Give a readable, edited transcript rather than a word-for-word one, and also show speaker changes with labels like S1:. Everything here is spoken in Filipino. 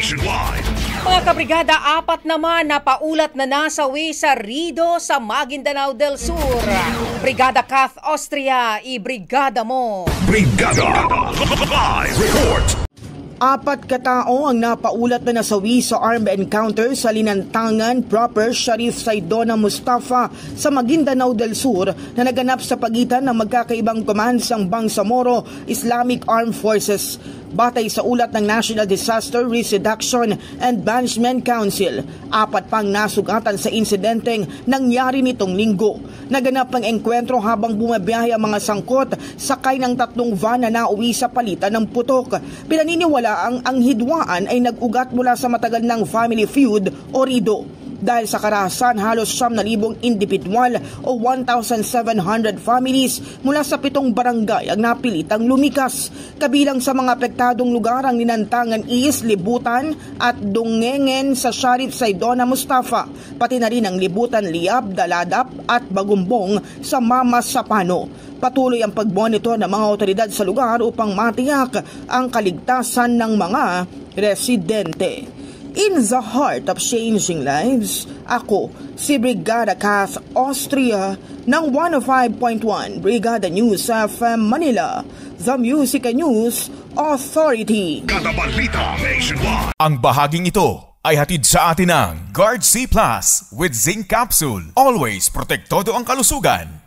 S1: nationwide.
S2: Mga kabrigada, 4 naman na paulat na nasawi sa Rido sa Maguindanao del Sur. Brigada Kath Austria, i-brigada mo.
S1: Brigada Live Report.
S3: 4 katao ang napaulat na nasawi sa armed encounter sa Linantangan proper Sharif Saidona Mustafa sa Maguindanao del Sur na naganap sa pagitan ng magkakaibang commands ng Bangsamoro Islamic Armed Forces. Batay sa ulat ng National Disaster Risk Reduction and Management Council, 4 pang nasugatan sa insidenteng nangyari nitong linggo. Naganap ang engkwentro habang bumabiyahe ang mga sangkot sakay ng 3 van na nauwi sa palitan ng putok. Pinaniniwalaang ang hidwaan ay nag-ugat mula sa matagal ng family feud o rido. Dahil sa karahasan, halos 9,000 individual o 1,700 families mula sa 7 barangay ang napilitang lumikas. Kabilang sa mga apektadong lugar ang Linantangan East, Libutan at Dungengen sa Sharif Saidona Mustafa, pati na rin ang Libutan Liab, Daladap at Bagumbong sa Mamas Sapano. Patuloy ang pagmonitor ng mga otoridad sa lugar upang matiyak ang kaligtasan ng mga residente. In the heart of changing lives, ako si Brigada Kath Austria ng 105.1 Brigada News FM Manila, the Music and News Authority.
S1: Katabalita nationwide.
S4: Ang bahaging ito ay hatid sa atin ng Guard C Plus with Zinc Capsule. Always protektado ang kalusugan.